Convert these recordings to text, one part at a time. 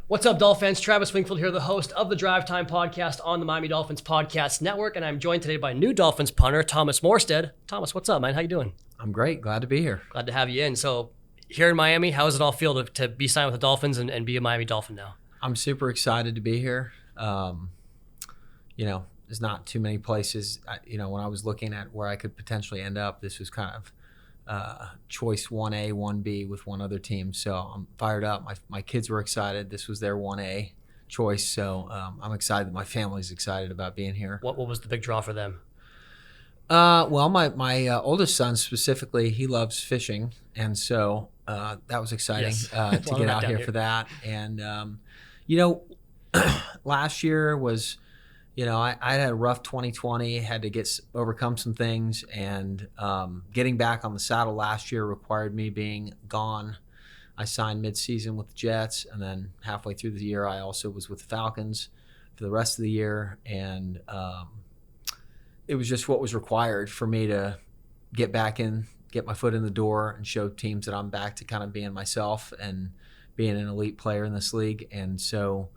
What's up, Dolphins? Travis Wingfield here, the host of the Drive Time podcast on the Miami Dolphins Podcast Network, and I'm joined today by new Dolphins punter, Thomas Morstead. Thomas, what's up, man? How you doing? I'm great. Glad to be here. Glad to have you in. So, here in Miami, how does it all feel to be signed with the Dolphins and be a Miami Dolphin now? I'm super excited to be here. There's not too many places. When I was looking at where I could potentially end up, this was kind of choice 1A, 1B with one other team. So I'm fired up. My kids were excited. This was their 1A choice. So I'm excited. My family's excited about being here. What was the big draw for them? Well, my oldest son specifically, he loves fishing. And so that was exciting to get out here for that. And, last year was, I had a rough 2020, had to overcome some things, and getting back on the saddle last year required me being gone. I signed mid-season with the Jets, and then halfway through the year, I also was with the Falcons for the rest of the year, and it was just what was required for me to get back in, get my foot in the door, and show teams that I'm back to kind of being myself and being an elite player in this league. And so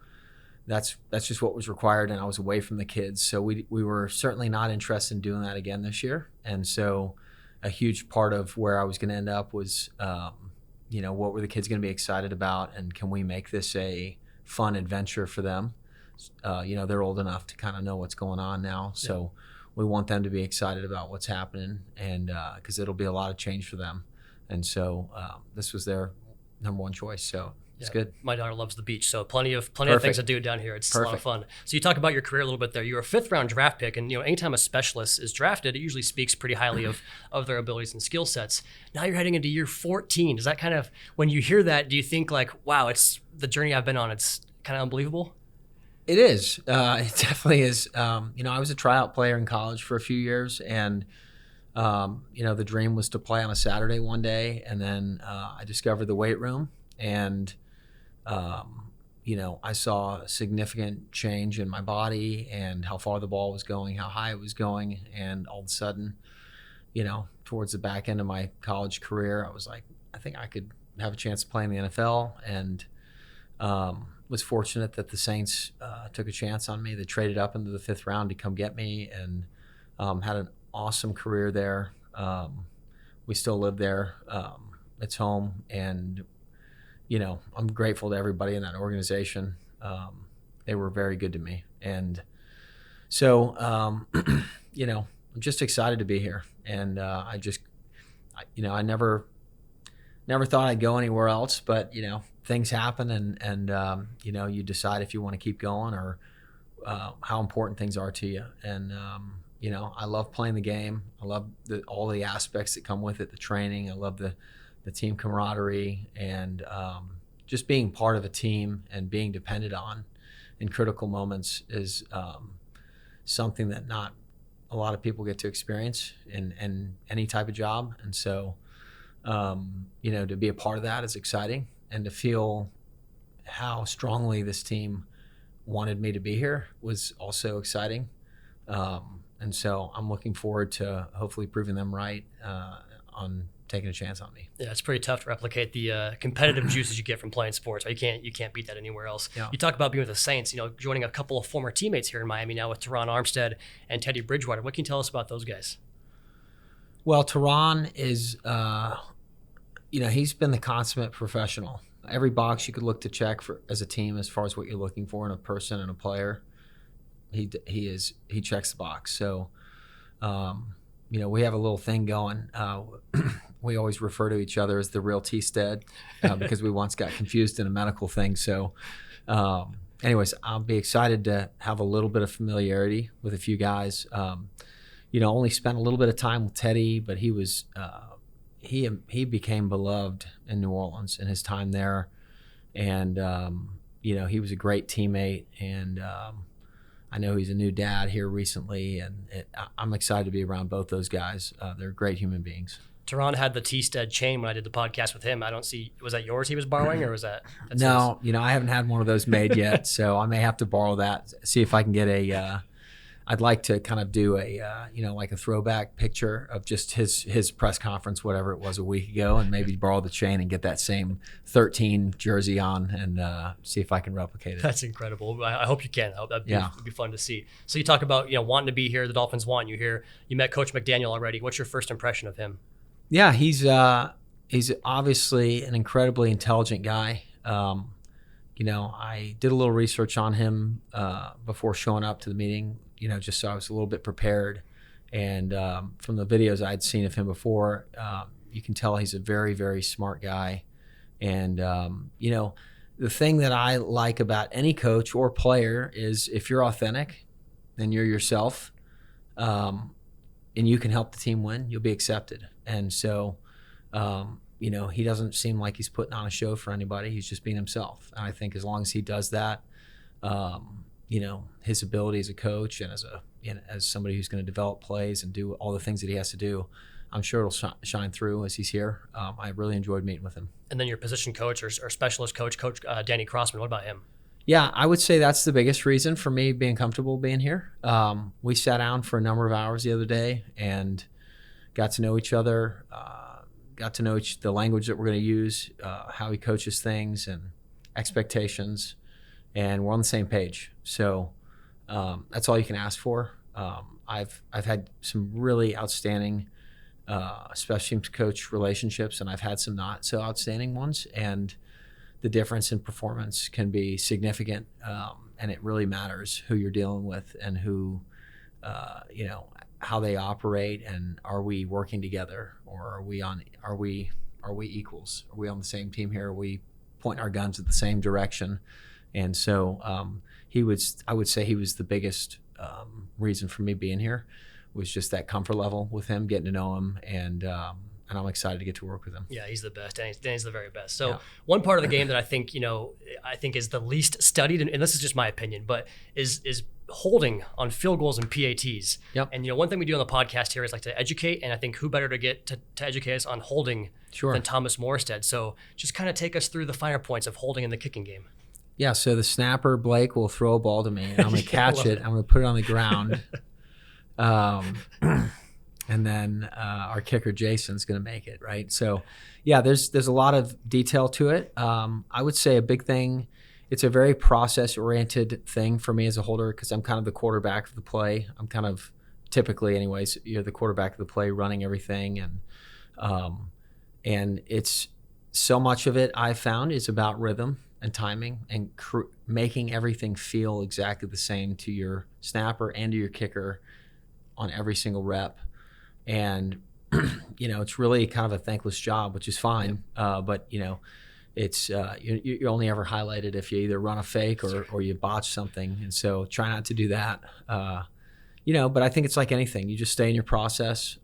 that's just what was required, and I was away from the kids. So we were certainly not interested in doing that again this year. And so a huge part of where I was going to end up was, what were the kids going to be excited about, and can we make this a fun adventure for them? They're old enough to kind of know what's going on now. So we want them to be excited about what's happening, and because it'll be a lot of change for them. And so this was their number one choice. So it's good. My daughter loves the beach, so plenty of things to do down here. It's a lot of fun. So you talk about your career a little bit there. You're a fifth-round draft pick, and anytime a specialist is drafted, it usually speaks pretty highly of their abilities and skill sets. Now you're heading into year 14. Does that kind of, when you hear that, do you think like, wow, it's the journey I've been on? It's kind of unbelievable. It is. It definitely is. I was a tryout player in college for a few years, and the dream was to play on a Saturday one day, and then I discovered the weight room, and I saw a significant change in my body and how far the ball was going, how high it was going. And all of a sudden, towards the back end of my college career, I was like, I think I could have a chance to play in the NFL. And was fortunate that the Saints took a chance on me. They traded up into the fifth round to come get me, and had an awesome career there. We still live there. It's home. And I'm grateful to everybody in that organization. They were very good to me. And so, I'm just excited to be here. And I never thought I'd go anywhere else, but, things happen, and you decide if you want to keep going or how important things are to you. And, I love playing the game. I love all the aspects that come with it, the training. I love the team camaraderie, and just being part of a team and being depended on in critical moments is something that not a lot of people get to experience in any type of job. And so, to be a part of that is exciting, and to feel how strongly this team wanted me to be here was also exciting. And so I'm looking forward to hopefully proving them right on taking a chance on me. Yeah, it's pretty tough to replicate the competitive juices you get from playing sports. You can't beat that anywhere else. Yeah. You talk about being with the Saints, joining a couple of former teammates here in Miami now with Terron Armstead and Teddy Bridgewater. What can you tell us about those guys? Well, Terron is, he's been the consummate professional. Every box you could look to check for as a team as far as what you're looking for in a person and a player, he checks the box. So, we have a little thing going. We always refer to each other as the real Stead because we once got confused in a medical thing. So anyways, I'll be excited to have a little bit of familiarity with a few guys. Only spent a little bit of time with Teddy, but he was he became beloved in New Orleans in his time there. And, he was a great teammate, and I know he's a new dad here recently, and I'm excited to be around both those guys. They're great human beings. Terron had the Stead chain when I did the podcast with him. I don't see, was that yours he was borrowing, or was that? No, I haven't had one of those made yet, so I may have to borrow that, see if I can get a I'd like to kind of do a, like a throwback picture of just his press conference, whatever it was a week ago, and maybe borrow the chain and get that same 13 jersey on and see if I can replicate it. That's incredible. I hope you can. That'd be fun to see. So you talk about, wanting to be here. The Dolphins want you here. You met Coach McDaniel already. What's your first impression of him? Yeah, he's obviously an incredibly intelligent guy. I did a little research on him before showing up to the meeting, just so I was a little bit prepared. And from the videos I'd seen of him before, you can tell he's a very, very smart guy. And, the thing that I like about any coach or player is if you're authentic and you're yourself, and you can help the team win, you'll be accepted. And so, he doesn't seem like he's putting on a show for anybody. He's just being himself. And I think as long as he does that, his ability as a coach and as somebody who's going to develop plays and do all the things that he has to do, I'm sure it'll shine through as he's here. I really enjoyed meeting with him. And then your position coach or specialist coach, Danny Crossman, what about him? Yeah, I would say that's the biggest reason for me being comfortable being here. We sat down for a number of hours the other day and got to know each other, got to know the language that we're going to use, how he coaches things and expectations, and we're on the same page. So that's all you can ask for. I've had some really outstanding special teams coach relationships, and I've had some not so outstanding ones, and the difference in performance can be significant, and it really matters who you're dealing with and who, how they operate, and are we working together, or are we equals? Are we on the same team here? Are we pointing our guns at the same direction? And so I would say he was the biggest reason for me being here, was just that comfort level with him, getting to know him, and I'm excited to get to work with him. Yeah, he's the best. Danny's the very best. So one part of the game that I think is the least studied, and this is just my opinion, but is holding on field goals and PATs. Yep. And one thing we do on the podcast here is like to educate, and I think who better to get to educate us on holding than Thomas Morstead. So just kind of take us through the finer points of holding in the kicking game. Yeah, so the snapper, Blake, will throw a ball to me, and I'm going to catch it. I'm going to put it on the ground. And then our kicker, Jason's going to make it, right? So, yeah, there's a lot of detail to it. I would say a big thing, it's a very process-oriented thing for me as a holder, because I'm kind of the quarterback of the play. I'm kind of, typically anyways, you're the quarterback of the play, running everything. And it's so much of it I've found is about rhythm and timing and making everything feel exactly the same to your snapper and to your kicker on every single rep. And, it's really kind of a thankless job, which is fine. But, it's you're only ever highlighted if you either run a fake or you botch something. And so try not to do that. But I think it's like anything. You just stay in your process.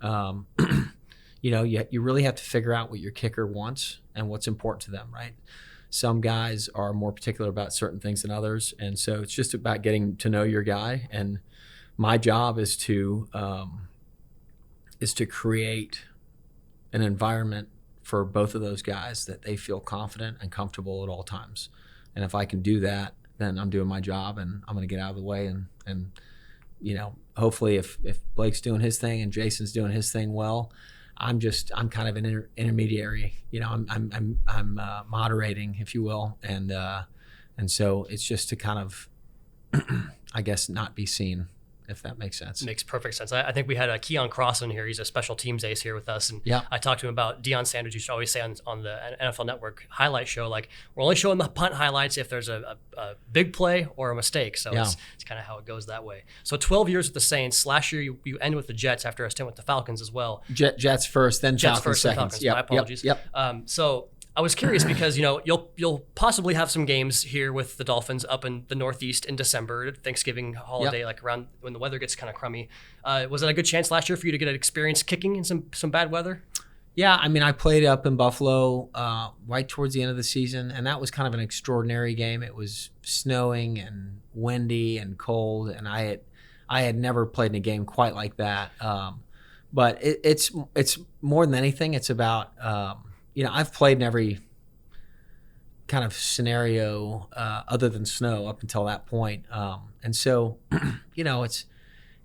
You really have to figure out what your kicker wants and what's important to them, right? Some guys are more particular about certain things than others. And so it's just about getting to know your guy. And my job is to create an environment for both of those guys that they feel confident and comfortable at all times. And if I can do that, then I'm doing my job, and I'm going to get out of the way. And hopefully if Blake's doing his thing and Jason's doing his thing well, I'm kind of an intermediary. I'm moderating, if you will. And so it's just to kind of, I guess, not be seen, if that makes sense. Makes perfect sense. I think we had Keon Crossman here. He's a special teams ace here with us. And I talked to him about Dion Sanders. Used to always say on the NFL Network highlight show, like, we're only showing the punt highlights if there's a big play or a mistake. So it's kind of how it goes that way. So 12 years with the Saints. Last year you end with the Jets after a stint with the Falcons as well. Jets first, then Jets Falcons first, second. Then Falcons. My apologies. Yep. So I was curious because, you'll possibly have some games here with the Dolphins up in the Northeast in December, Thanksgiving holiday, like around when the weather gets kind of crummy. Was it a good chance last year for you to get an experience kicking in some bad weather? Yeah, I played up in Buffalo right towards the end of the season, and that was kind of an extraordinary game. It was snowing and windy and cold, and I had never played in a game quite like that. But it's more than anything, it's about I've played in every kind of scenario other than snow up until that point. And so,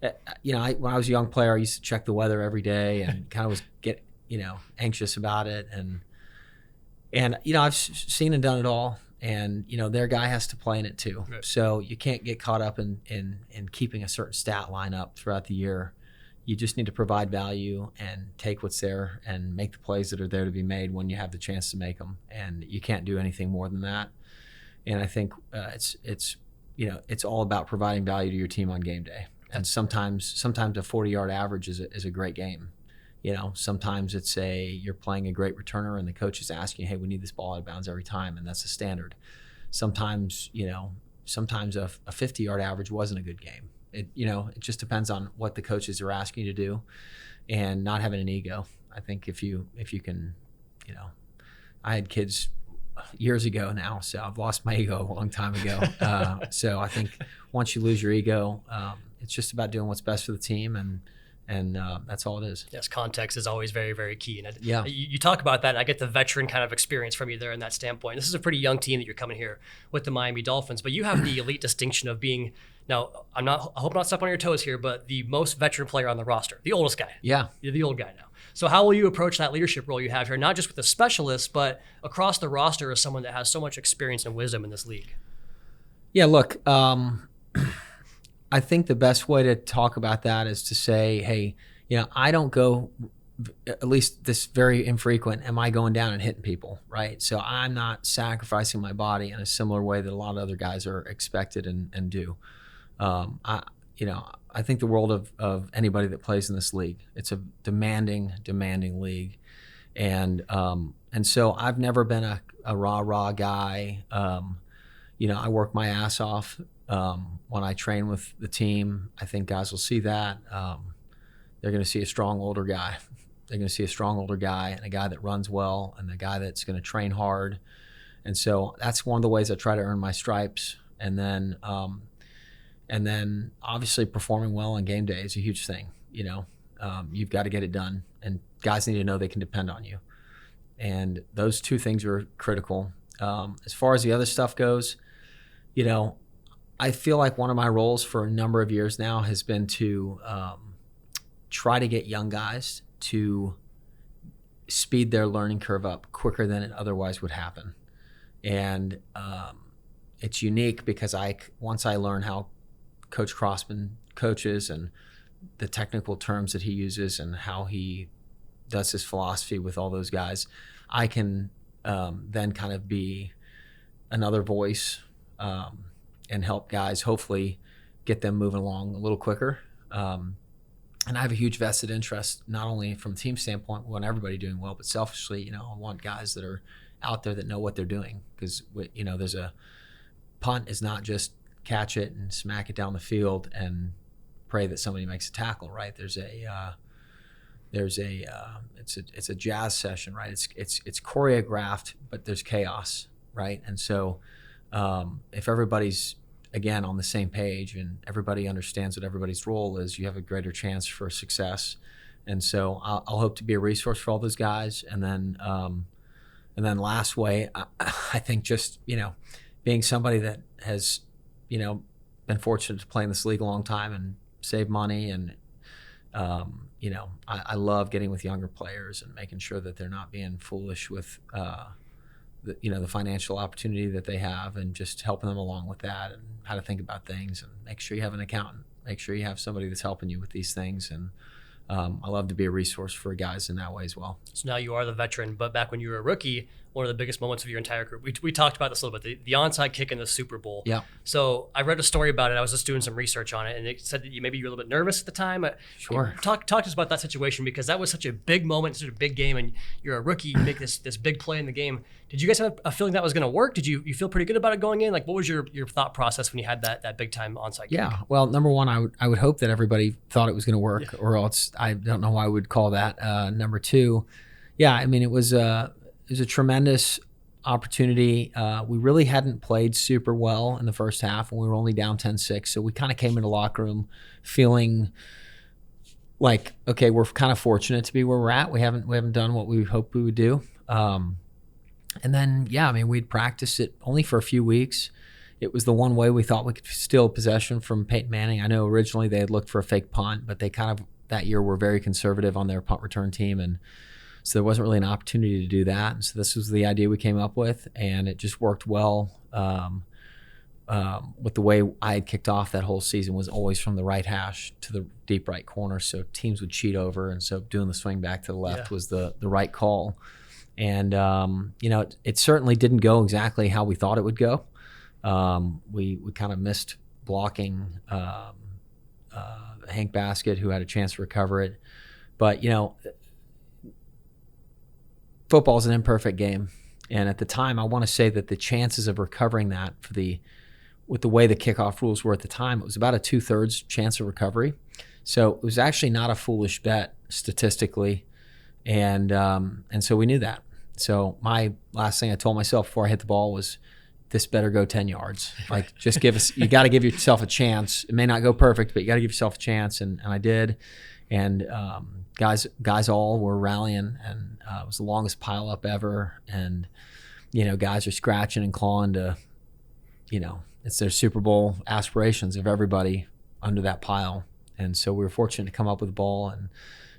when I was a young player, I used to check the weather every day and kind of was anxious about it. And I've seen and done it all. And, their guy has to play in it too. Right. So you can't get caught up in keeping a certain stat line up throughout the year. You just need to provide value and take what's there and make the plays that are there to be made when you have the chance to make them. And you can't do anything more than that. And I think it's all about providing value to your team on game day. And sometimes a 40-yard average is a great game. Sometimes it's you're playing a great returner and the coach is asking, hey, we need this ball out of bounds every time, and that's the standard. Sometimes a 50-yard average wasn't a good game. It just depends on what the coaches are asking you to do, and not having an ego. I think if you can, I had kids years ago now, so I've lost my ego a long time ago. So I think once you lose your ego, it's just about doing what's best for the team, and that's all it is. Yes, context is always very, very key. And yeah. You talk about that, and I get the veteran kind of experience from you there in that standpoint. This is a pretty young team that you're coming here with the Miami Dolphins, but you have the elite distinction of being, now, I hope not step on your toes here, but the most veteran player on the roster, the oldest guy. Yeah. You're the old guy now. So how will you approach that leadership role you have here, not just with the specialists, but across the roster as someone that has so much experience and wisdom in this league? Yeah, look, I think the best way to talk about that is to say, hey, I don't go, at least this very infrequent, am I going down and hitting people, right? So I'm not sacrificing my body in a similar way that a lot of other guys are expected and do. I think the world of anybody that plays in this league. It's a demanding league. And so I've never been a rah-rah guy. I work my ass off when I train with the team. I think guys will see that. They're going to see a strong older guy. They're going to see a strong older guy and a guy that runs well and a guy that's going to train hard. And so that's one of the ways I try to earn my stripes. And then obviously performing well on game day is a huge thing. You've got to get it done, and guys need to know they can depend on you. And those two things are critical. As far as the other stuff goes, I feel like one of my roles for a number of years now has been to try to get young guys to speed their learning curve up quicker than it otherwise would happen. And it's unique because once I learn how Coach Crossman coaches and the technical terms that he uses and how he does his philosophy with all those guys, I can then kind of be another voice and help guys hopefully get them moving along a little quicker. And I have a huge vested interest, not only from a team standpoint, we want everybody doing well, but selfishly, I want guys that are out there that know what they're doing. Because, there's a punt is not just catch it and smack it down the field and pray that somebody makes a tackle, right? It's a jazz session, right? It's choreographed, but there's chaos, right? And so if everybody's again on the same page and everybody understands what everybody's role is, you have a greater chance for success. And so I'll hope to be a resource for all those guys. And then last way, I think just being somebody that has been fortunate to play in this league a long time and save money, and I love getting with younger players and making sure that they're not being foolish with the financial opportunity that they have, and just helping them along with that and how to think about things, and make sure you have an accountant, make sure you have somebody that's helping you with these things. And I love to be a resource for guys in that way as well. So now you are the veteran, but back when you were a rookie, one of the biggest moments of your entire career, we talked about this a little bit, the onside kick in the Super Bowl. Yeah. So I read a story about it. I was just doing some research on it, and it said that maybe you were a little bit nervous at the time. Sure. Talk to us about that situation, because that was such a big moment, such a big game, and you're a rookie, you make this big play in the game. Did you guys have a feeling that was going to work? Did you feel pretty good about it going in? Like, what was your thought process when you had that big time onside kick? Yeah. Well, number one, I would hope that everybody thought it was going to work, or else I don't know why I would call that. Number two, yeah, I mean, it was a tremendous opportunity. We really hadn't played super well in the first half, and we were only down 10-6. So we kind of came into the locker room feeling like, okay, we're kind of fortunate to be where we're at. We haven't done what we hoped we would do. And then, yeah, I mean, we'd practiced it only for a few weeks, it was the one way we thought we could steal possession from Peyton Manning. I know originally they had looked for a fake punt, but they kind of that year were very conservative on their punt return team, and so there wasn't really an opportunity to do that. And so this was the idea we came up with, and it just worked well. With the way I had kicked off that whole season was always from the right hash to the deep right corner, so teams would cheat over, and so doing the swing back to the left was the right call. And it certainly didn't go exactly how we thought it would go. We kind of missed blocking Hank Baskett, who had a chance to recover it. But football is an imperfect game, and at the time, I want to say that the chances of recovering that with the way the kickoff rules were at the time, it was about a 2/3 chance of recovery. So it was actually not a foolish bet statistically, and so we knew that. So my last thing I told myself before I hit the ball was, this better go 10 yards. Like, just you got to give yourself a chance. It may not go perfect, but you got to give yourself a chance, and I did. And guys all were rallying, and it was the longest pile up ever. And guys are scratching and clawing to, it's their Super Bowl aspirations of everybody under that pile. And so we were fortunate to come up with the ball,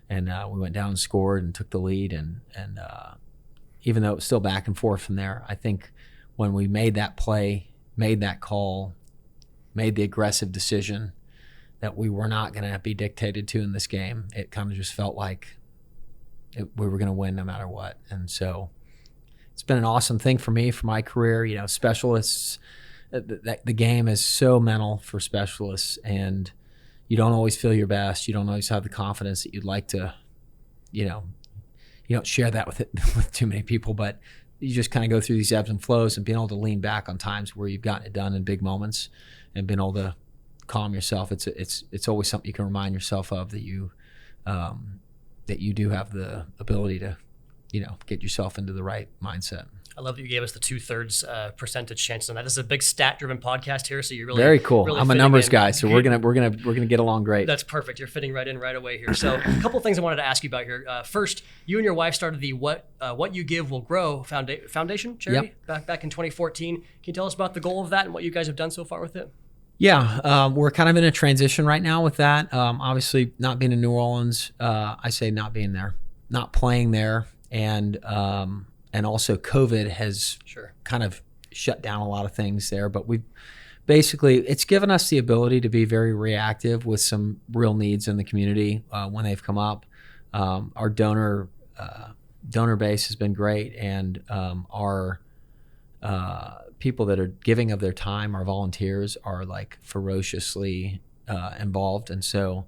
and we went down and scored and took the lead. And even though it was still back and forth from there, I think when we made that play, made that call, made the aggressive decision that we were not going to be dictated to in this game, it kind of just felt like we were going to win no matter what. And so it's been an awesome thing for me, for my career. Specialists, the game is so mental for specialists, and you don't always feel your best. You don't always have the confidence that you'd like to, you don't share that with too many people, but you just kind of go through these ebbs and flows, and being able to lean back on times where you've gotten it done in big moments and being able to calm yourself. It's always something you can remind yourself of, that you do have the ability to, get yourself into the right mindset. I love that you gave us the 2/3 percentage chance on that. This is a big stat-driven podcast here, so you're really very cool. Really I'm a numbers guy, so we're gonna get along great. That's perfect. You're fitting right in right away here. So a couple of things I wanted to ask you about here. First, you and your wife started the What You Give Will Grow Foundation charity back in 2014. Can you tell us about the goal of that and what you guys have done so far with it? Yeah, we're kind of in a transition right now with that. Obviously, not being in New Orleans, I say not being there, not playing there, and also COVID has kind of shut down a lot of things there. But it's given us the ability to be very reactive with some real needs in the community when they've come up. Our donor base has been great, and our people that are giving of their time, our volunteers, are like ferociously involved. And so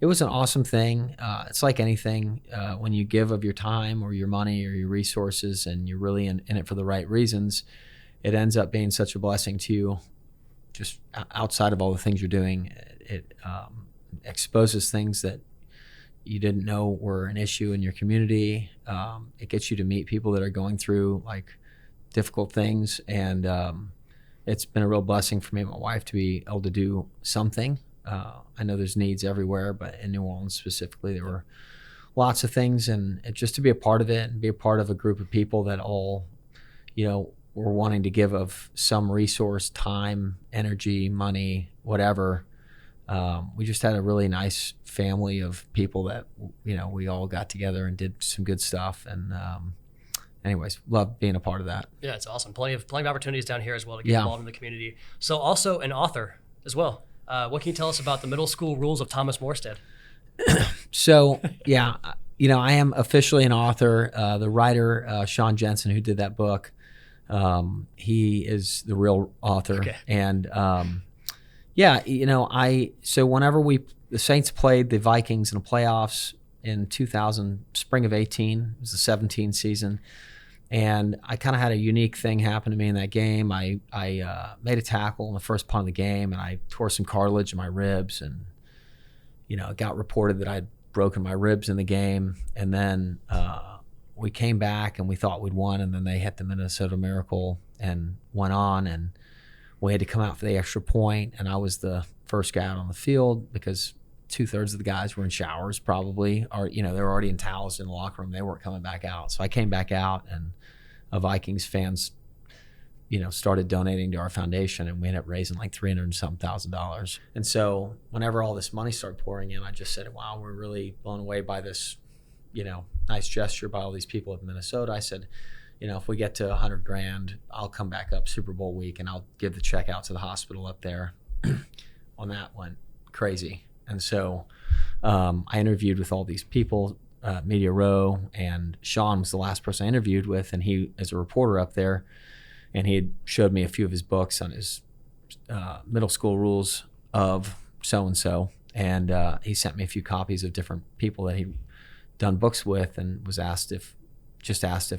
it was an awesome thing. It's like anything, when you give of your time or your money or your resources, and you're really in it for the right reasons, it ends up being such a blessing to you. Just outside of all the things you're doing, it exposes things that you didn't know were an issue in your community. It gets you to meet people that are going through like difficult things, and it's been a real blessing for me and my wife to be able to do something. I know there's needs everywhere, but in New Orleans specifically, there were lots of things, and just to be a part of it and be a part of a group of people that all, were wanting to give of some resource, time, energy, money, whatever. We just had a really nice family of people that, we all got together and did some good stuff. And anyways, love being a part of that. Yeah, it's awesome. Plenty of opportunities down here as well to get involved in the community. So also an author as well. What can you tell us about the middle school rules of Thomas Morstead? So, I am officially an author. The writer, Sean Jensen, who did that book, he is the real author. Okay. And so whenever the Saints played the Vikings in the playoffs in 2000, spring of 18, it was the 17 season. And I kind of had a unique thing happen to me in that game. I made a tackle in the first punt of the game, and I tore some cartilage in my ribs. And, it got reported that I'd broken my ribs in the game. And then we came back, and we thought we'd won. And then they hit the Minnesota Miracle and went on. And we had to come out for the extra point. And I was the first guy out on the field because 2/3 of the guys were in showers probably, or, they were already in towels in the locker room. They weren't coming back out. So I came back out, and Vikings fans, started donating to our foundation, and we ended up raising like $300,000. And so whenever all this money started pouring in, I just said, wow, we're really blown away by this, nice gesture by all these people of Minnesota. I said, if we get to 100 grand, I'll come back up Super Bowl week and I'll give the check out to the hospital up there. On that went crazy. And so I interviewed with all these people, Media Row, and Sean was the last person I interviewed with, and he is a reporter up there, and he had showed me a few of his books on his middle school rules of so-and-so, and he sent me a few copies of different people that he'd done books with, and was asked if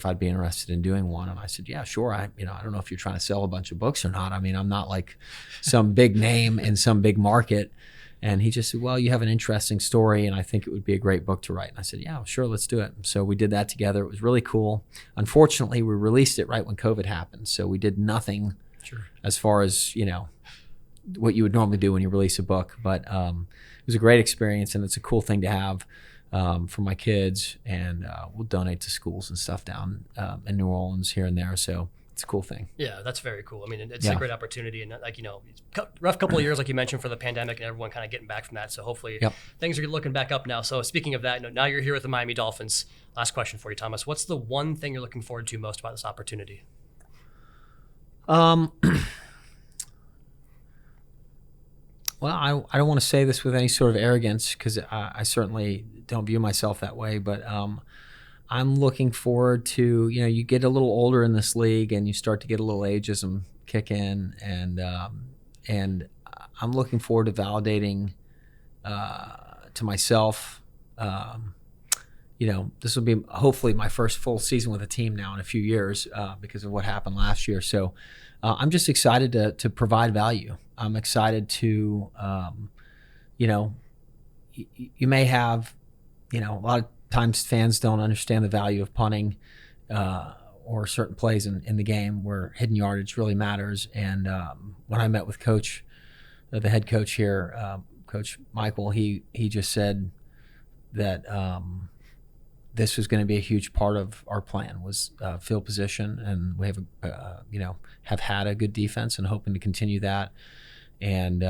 I'd be interested in doing one. And I said, yeah, sure. I don't know if you're trying to sell a bunch of books or not. I mean, I'm not like some big name in some big market. And he just said, well, you have an interesting story, and I think it would be a great book to write. And I said, yeah, sure, let's do it. So we did that together. It was really cool. Unfortunately, we released it right when COVID happened. So we did nothing as far as, what you would normally do when you release a book. But it was a great experience, and it's a cool thing to have for my kids. And we'll donate to schools and stuff down in New Orleans here and there. So it's a cool thing. Yeah, that's very cool. I mean, it's a great opportunity, and rough couple of years, like you mentioned, for the pandemic and everyone kind of getting back from that. So hopefully things are looking back up now. So speaking of that, now you're here with the Miami Dolphins. Last question for you, Thomas. What's the one thing you're looking forward to most about this opportunity? Well, I don't want to say this with any sort of arrogance, because I certainly don't view myself that way, but I'm looking forward to, you get a little older in this league and you start to get a little ageism kick in, and I'm looking forward to validating to myself. This will be hopefully my first full season with a team now in a few years because of what happened last year. So I'm just excited to provide value. I'm excited to, you may have, a lot of times fans don't understand the value of punting or certain plays in the game where hidden yardage really matters. And when I met with Coach, the head coach here, Coach Michael, he just said that this was going to be a huge part of our plan, was field position, and we have had a good defense and hoping to continue that. And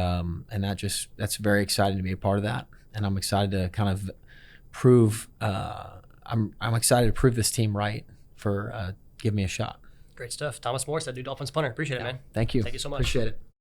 that's very exciting to be a part of that. And I'm excited to kind of prove I'm excited to prove this team right for give me a shot. Great stuff. Thomas Morstead, new Dolphins punter. Appreciate it, man. Thank you. Thank you so much. Appreciate it.